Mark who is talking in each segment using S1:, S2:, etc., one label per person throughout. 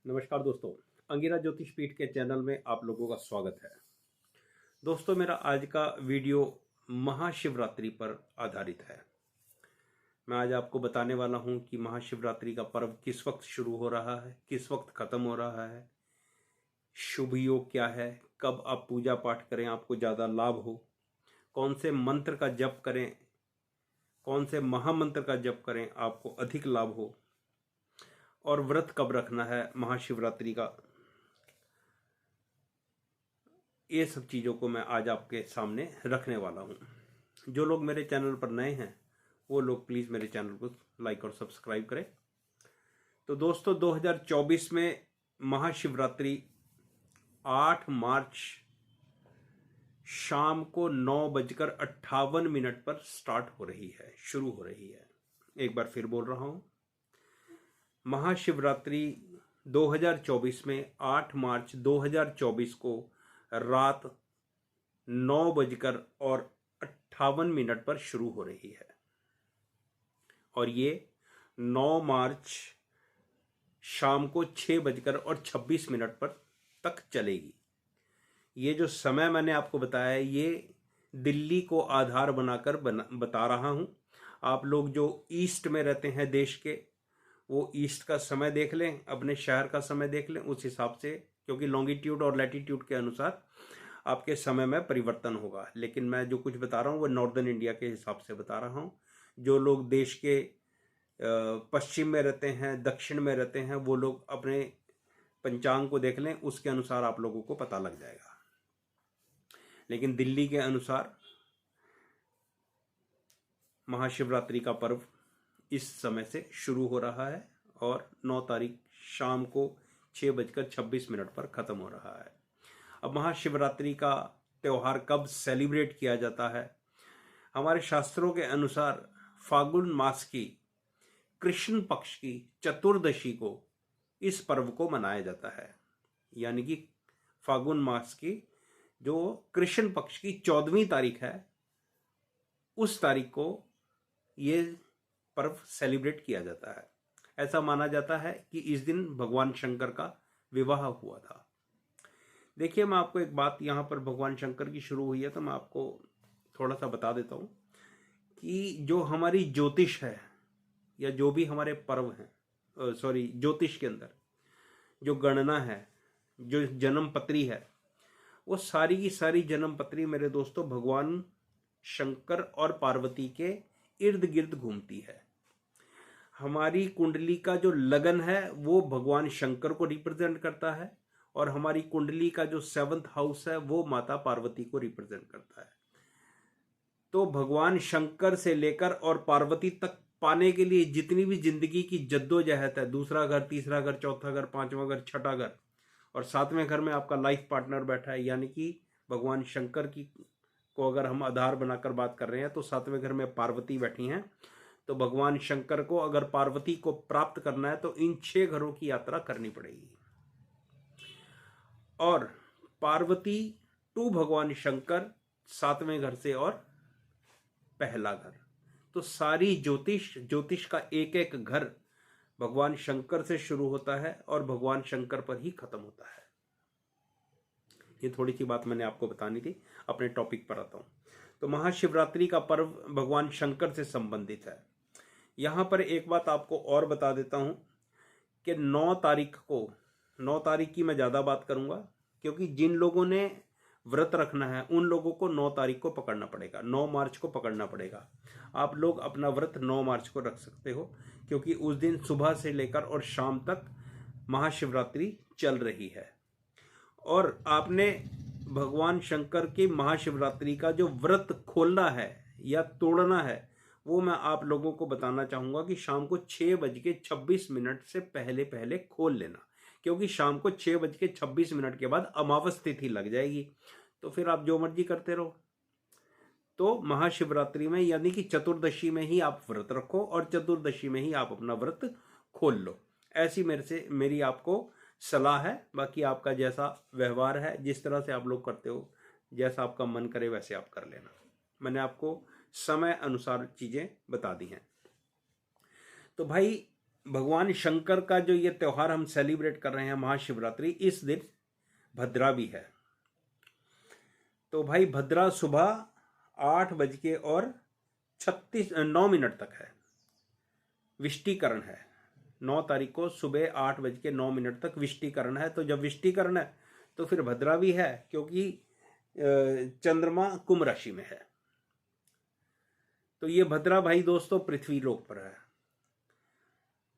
S1: नमस्कार दोस्तों, अंगिरा ज्योतिष पीठ के चैनल में आप लोगों का स्वागत है। दोस्तों, मेरा आज का वीडियो महाशिवरात्रि पर आधारित है। मैं आज आपको बताने वाला हूं कि महाशिवरात्रि का पर्व किस वक्त शुरू हो रहा है, किस वक्त खत्म हो रहा है, शुभ योग क्या है, कब आप पूजा पाठ करें आपको ज़्यादा लाभ हो, कौन से मंत्र का जप करें, कौन से महामंत्र का जप करें आपको अधिक लाभ हो, और व्रत कब रखना है महाशिवरात्रि का। ये सब चीज़ों को मैं आज आपके सामने रखने वाला हूँ। जो लोग मेरे चैनल पर नए हैं वो लोग प्लीज़ मेरे चैनल को लाइक और सब्सक्राइब करें। तो दोस्तों, 2024 में महाशिवरात्रि 8 मार्च शाम को 9:58 पर स्टार्ट हो रही है, शुरू हो रही है। एक बार फिर बोल रहा हूँ, महाशिवरात्रि 2024 में 8 मार्च 2024 को रात 9:58 पर शुरू हो रही है और ये 9 मार्च शाम को 6:26 पर तक चलेगी। ये जो समय मैंने आपको बताया है ये दिल्ली को आधार बनाकर बता रहा हूँ। आप लोग जो ईस्ट में रहते हैं देश के, वो ईस्ट का समय देख लें, अपने शहर का समय देख लें उस हिसाब से, क्योंकि लॉन्गिट्यूड और लैटिट्यूड के अनुसार आपके समय में परिवर्तन होगा। लेकिन मैं जो कुछ बता रहा हूँ वो नॉर्दर्न इंडिया के हिसाब से बता रहा हूँ। जो लोग देश के पश्चिम में रहते हैं, दक्षिण में रहते हैं, वो लोग अपने पंचांग को देख लें, उसके अनुसार आप लोगों को पता लग जाएगा। लेकिन दिल्ली के अनुसार महाशिवरात्रि का पर्व इस समय से शुरू हो रहा है और 9 तारीख शाम को 6:26 पर ख़त्म हो रहा है। अब महाशिवरात्रि का त्यौहार कब सेलिब्रेट किया जाता है? हमारे शास्त्रों के अनुसार फागुन मास की कृष्ण पक्ष की चतुर्दशी को इस पर्व को मनाया जाता है। यानी कि फागुन मास की जो कृष्ण पक्ष की 14वीं तारीख है, उस तारीख को ये पर्व सेलिब्रेट किया जाता है। ऐसा माना जाता है कि इस दिन भगवान शंकर का विवाह हुआ था। देखिए, मैं आपको एक बात, यहाँ पर भगवान शंकर की शुरू हुई है तो मैं आपको थोड़ा सा बता देता हूँ कि जो हमारी ज्योतिष है या जो भी हमारे पर्व हैं, ज्योतिष के अंदर जो गणना है, जो जन्म पत्री है, वो सारी की सारी जन्म पत्री मेरे दोस्तों भगवान शंकर और पार्वती के इर्द गिर्द घूमती है। हमारी कुंडली का जो लगन है वो भगवान शंकर को रिप्रेजेंट करता है और हमारी कुंडली का जो 7th हाउस है वो माता पार्वती को रिप्रेजेंट करता है। तो भगवान शंकर से लेकर और पार्वती तक पाने के लिए जितनी भी जिंदगी की जद्दोजहद है, दूसरा घर, तीसरा घर, चौथा घर, पांचवा घर, छठा घर और 7वें घर में आपका लाइफ पार्टनर बैठा है, यानी कि भगवान शंकर की को अगर हम आधार बनाकर बात कर रहे हैं तो 7वें घर में पार्वती बैठी हैं। तो भगवान शंकर को अगर पार्वती को प्राप्त करना है तो इन 6 घरों की यात्रा करनी पड़ेगी। और पार्वती टू भगवान शंकर 7वें घर से और पहला घर। तो सारी ज्योतिष का एक एक घर भगवान शंकर से शुरू होता है और भगवान शंकर पर ही खत्म होता है। ये थोड़ी सी बात मैंने आपको बतानी थी। अपने टॉपिक पर आता हूँ। तो महाशिवरात्रि का पर्व भगवान शंकर से संबंधित है। यहाँ पर एक बात आपको और बता देता हूँ कि 9 तारीख की मैं ज़्यादा बात करूँगा, क्योंकि जिन लोगों ने व्रत रखना है उन लोगों को 9 तारीख को पकड़ना पड़ेगा, 9 मार्च को पकड़ना पड़ेगा। आप लोग अपना व्रत 9 मार्च को रख सकते हो, क्योंकि उस दिन सुबह से लेकर और शाम तक महाशिवरात्रि चल रही है। और आपने भगवान शंकर की महाशिवरात्रि का जो व्रत खोलना है या तोड़ना है वो मैं आप लोगों को बताना चाहूँगा कि शाम को 6:26 से पहले पहले खोल लेना, क्योंकि शाम को 6:26 के बाद अमावस तिथि लग जाएगी। तो फिर आप जो मर्जी करते रहो। तो महाशिवरात्रि में यानी कि चतुर्दशी में ही आप व्रत रखो और चतुर्दशी में ही आप अपना व्रत खोल लो। ऐसी मेरी आपको सलाह है। बाकी आपका जैसा व्यवहार है, जिस तरह से आप लोग करते हो, जैसा आपका मन करे वैसे आप कर लेना। मैंने आपको समय अनुसार चीज़ें बता दी हैं। तो भाई, भगवान शंकर का जो ये त्यौहार हम सेलिब्रेट कर रहे हैं महाशिवरात्रि, इस दिन भद्रा भी है। तो भाई भद्रा सुबह 8:36 तक है, विष्टिकरण है। 9 तारीख को सुबह 8:09 तक विष्टिकरण है। तो जब विष्टिकरण है तो फिर भद्रा भी है, क्योंकि चंद्रमा कुंभ राशि में है। तो ये भद्रा भाई दोस्तों पृथ्वी लोक पर है।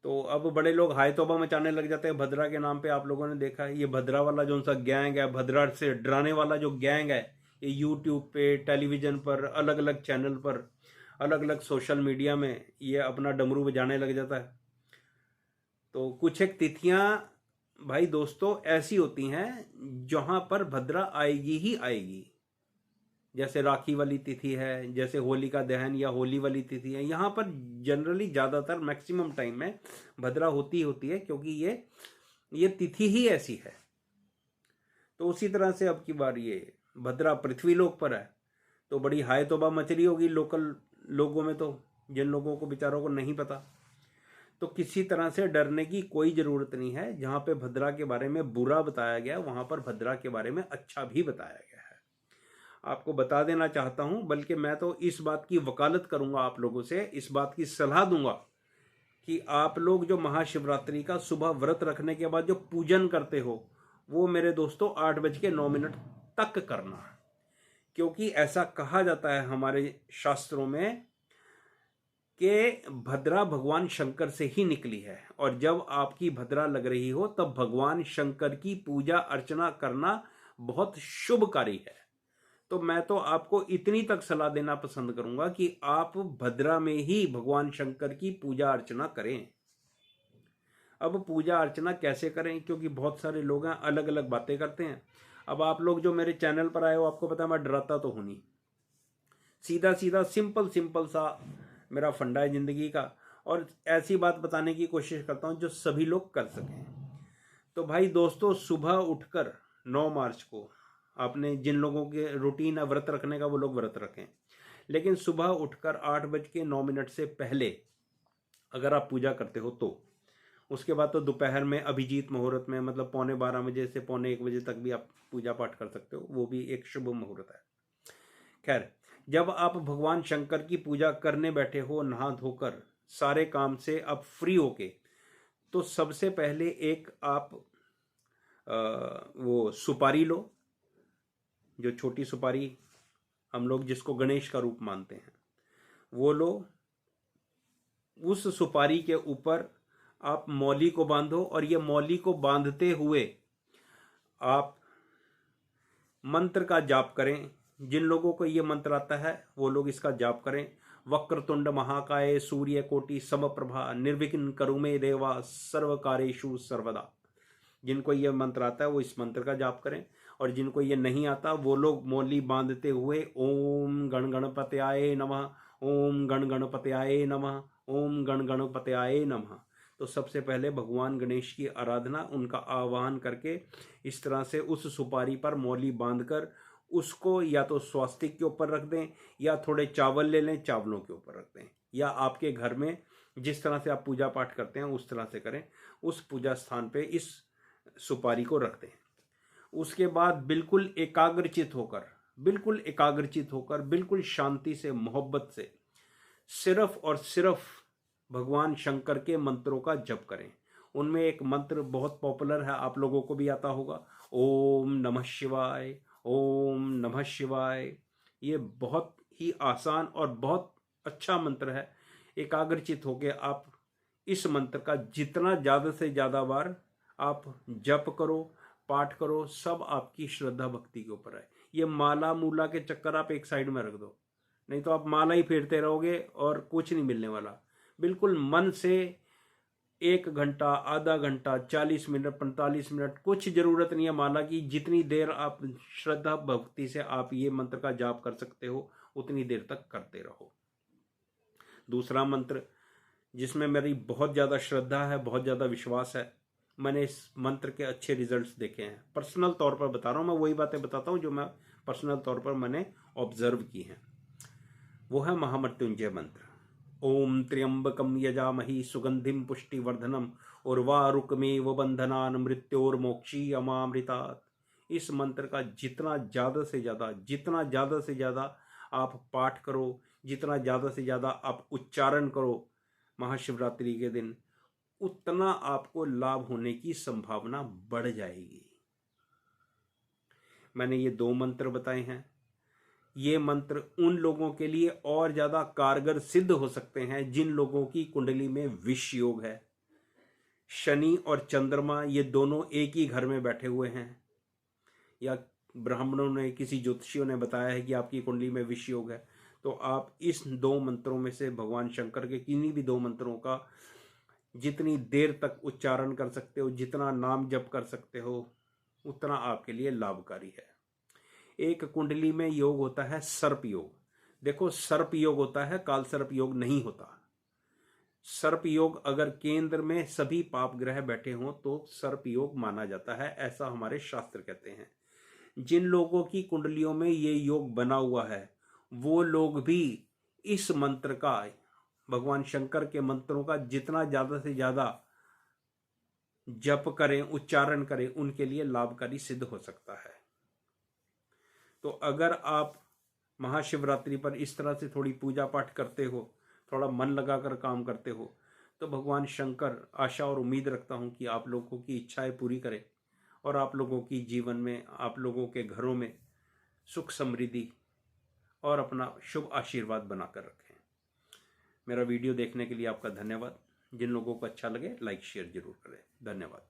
S1: तो अब बड़े लोग हाय तौबा मचाने लग जाते हैं भद्रा के नाम पे। आप लोगों ने देखा है ये भद्रा वाला जो सा गैंग है, भद्रा से डराने वाला जो गैंग है, ये यूट्यूब पे, टेलीविजन पर, अलग अलग चैनल पर, अलग अलग सोशल मीडिया में ये अपना डमरू बजाने लग जाता है। तो कुछ एक तिथियां भाई दोस्तों ऐसी होती हैं जहां पर भद्रा आएगी ही आएगी। जैसे राखी वाली तिथि है, जैसे होलिका दहन या होली वाली तिथि है, यहाँ पर जनरली ज़्यादातर मैक्सिमम टाइम में भद्रा होती है, क्योंकि ये तिथि ही ऐसी है। तो उसी तरह से अब की बार ये भद्रा पृथ्वी लोक पर है। तो बड़ी हाय तौबा मच रही होगी लोकल लोगों में, तो जिन लोगों को बेचारों को नहीं पता। तो किसी तरह से डरने की कोई ज़रूरत नहीं है। जहाँ पे भद्रा के बारे में बुरा बताया गया, वहाँ पर भद्रा के बारे में अच्छा भी बताया गया है। आपको बता देना चाहता हूँ, बल्कि मैं तो इस बात की वकालत करूँगा आप लोगों से, इस बात की सलाह दूंगा कि आप लोग जो महाशिवरात्रि का सुबह व्रत रखने के बाद जो पूजन करते हो, वो मेरे दोस्तों 8:09 तक करना। क्योंकि ऐसा कहा जाता है हमारे शास्त्रों में कि भद्रा भगवान शंकर से ही निकली है, और जब आपकी भद्रा लग रही हो तब भगवान शंकर की पूजा अर्चना करना बहुत शुभकारी है। तो मैं तो आपको इतनी तक सलाह देना पसंद करूंगा कि आप भद्रा में ही भगवान शंकर की पूजा अर्चना करें। अब पूजा अर्चना कैसे करें, क्योंकि बहुत सारे लोग हैं अलग अलग बातें करते हैं। अब आप लोग जो मेरे चैनल पर आए हो, आपको पता है मैं डराता तो हूं नहीं, सीधा सीधा सिंपल सा मेरा फंडा है जिंदगी का, और ऐसी बात बताने की कोशिश करता हूं जो सभी लोग कर सकें। तो भाई दोस्तों सुबह उठकर 9 मार्च को, आपने जिन लोगों के रूटीन है व्रत रखने का वो लोग व्रत रखें, लेकिन सुबह उठकर 8:09 से पहले अगर आप पूजा करते हो तो उसके बाद तो दोपहर में अभिजीत मुहूर्त में, मतलब 12:15 से 12:45 तक भी आप पूजा पाठ कर सकते हो, वो भी एक शुभ मुहूर्त है। खैर, जब आप भगवान शंकर की पूजा करने बैठे हो नहा धोकर सारे काम से अब फ्री होके, तो सबसे पहले एक आप वो सुपारी लो, जो छोटी सुपारी हम लोग जिसको गणेश का रूप मानते हैं वो लो। उस सुपारी के ऊपर आप मौली को बांधो, और ये मौली को बांधते हुए आप मंत्र का जाप करें। जिन लोगों को ये मंत्र आता है वो लोग इसका जाप करें। वक्रतुंड महाकाय सूर्य कोटि समप्रभा निर्विघ्न करो मे देवा सर्व कार्येषु सर्वदा। जिनको ये मंत्र आता है वो इस मंत्र का जाप करें, और जिनको ये नहीं आता वो लोग मौली बांधते हुए ओम गण गणपत्याय नमः, ओम गण गणपत्याय नमः, ओम गण गणपत्याय नमः। तो सबसे पहले भगवान गणेश की आराधना, उनका आह्वान करके इस तरह से उस सुपारी पर मौली बांधकर उसको या तो स्वास्तिक के ऊपर रख दें, या थोड़े चावल ले लें, चावलों के ऊपर रख दें, या आपके घर में जिस तरह से आप पूजा पाठ करते हैं उस तरह से करें। उस पूजा स्थान पे इस सुपारी को रख दें। उसके बाद बिल्कुल एकाग्रचित होकर बिल्कुल शांति से, मोहब्बत से सिर्फ और सिर्फ भगवान शंकर के मंत्रों का जप करें। उनमें एक मंत्र बहुत पॉपुलर है, आप लोगों को भी आता होगा, ओम नमः शिवाय, ओम नमः शिवाय। ये बहुत ही आसान और बहुत अच्छा मंत्र है। एकाग्रचित होकर आप इस मंत्र का जितना ज़्यादा से ज़्यादा बार आप जप करो, पाठ करो, सब आपकी श्रद्धा भक्ति के ऊपर है। ये माला मूला के चक्कर आप एक साइड में रख दो, नहीं तो आप माला ही फेरते रहोगे और कुछ नहीं मिलने वाला। बिल्कुल मन से 1 घंटा, आधा घंटा, 40 मिनट, 45 मिनट, कुछ जरूरत नहीं है माला की। जितनी देर आप श्रद्धा भक्ति से आप ये मंत्र का जाप कर सकते हो उतनी देर तक करते रहो। दूसरा मंत्र जिसमें मेरी बहुत ज़्यादा श्रद्धा है, बहुत ज़्यादा विश्वास है, मैंने इस मंत्र के अच्छे रिजल्ट्स देखे हैं। पर्सनल तौर पर बता रहा हूँ, मैं वही बातें बताता हूँ जो मैं पर्सनल तौर पर मैंने ऑब्जर्व की हैं। वो है महामृत्युंजय मंत्र। ओम त्र्यंबकम यजामहि सुगंधिम पुष्टिवर्धनम उर्वारुकमेव बंधनान मृत्योर्मोक्षी अमामृतात्। इस मंत्र का जितना ज़्यादा से ज़्यादा आप पाठ करो, जितना ज़्यादा से ज़्यादा आप उच्चारण करो महाशिवरात्रि के दिन, उतना आपको लाभ होने की संभावना बढ़ जाएगी। मैंने ये 2 मंत्र बताए हैं। ये मंत्र उन लोगों के लिए और ज़्यादा कारगर सिद्ध हो सकते हैं जिन लोगों की कुंडली में विष योग है। शनि और चंद्रमा ये दोनों एक ही घर में बैठे हुए हैं, या ब्राह्मणों ने, किसी ज्योतिषियों ने बताया है कि आपकी कुंडली में विष योग है, तो आप इस 2 मंत्रों में से भगवान शंकर के किन्हीं भी 2 मंत्रों का जितनी देर तक उच्चारण कर सकते हो, जितना नाम जप कर सकते हो, उतना आपके लिए लाभकारी है। एक कुंडली में योग होता है सर्प योग। देखो, सर्प योग होता है, काल सर्प योग नहीं होता। सर्प योग अगर केंद्र में सभी पाप ग्रह बैठे हों तो सर्प योग माना जाता है, ऐसा हमारे शास्त्र कहते हैं। जिन लोगों की कुंडलियों में ये योग बना हुआ है वो लोग भी इस मंत्र का, भगवान शंकर के मंत्रों का जितना ज़्यादा से ज़्यादा जप करें, उच्चारण करें, उनके लिए लाभकारी सिद्ध हो सकता है। तो अगर आप महाशिवरात्रि पर इस तरह से थोड़ी पूजा पाठ करते हो, थोड़ा मन लगाकर काम करते हो, तो भगवान शंकर आशा और उम्मीद रखता हूँ कि आप लोगों की इच्छाएं पूरी करें और आप लोगों की जीवन में, आप लोगों के घरों में सुख समृद्धि और अपना शुभ आशीर्वाद बनाकर रखें। मेरा वीडियो देखने के लिए आपका धन्यवाद। जिन लोगों को अच्छा लगे लाइक शेयर जरूर करें। धन्यवाद।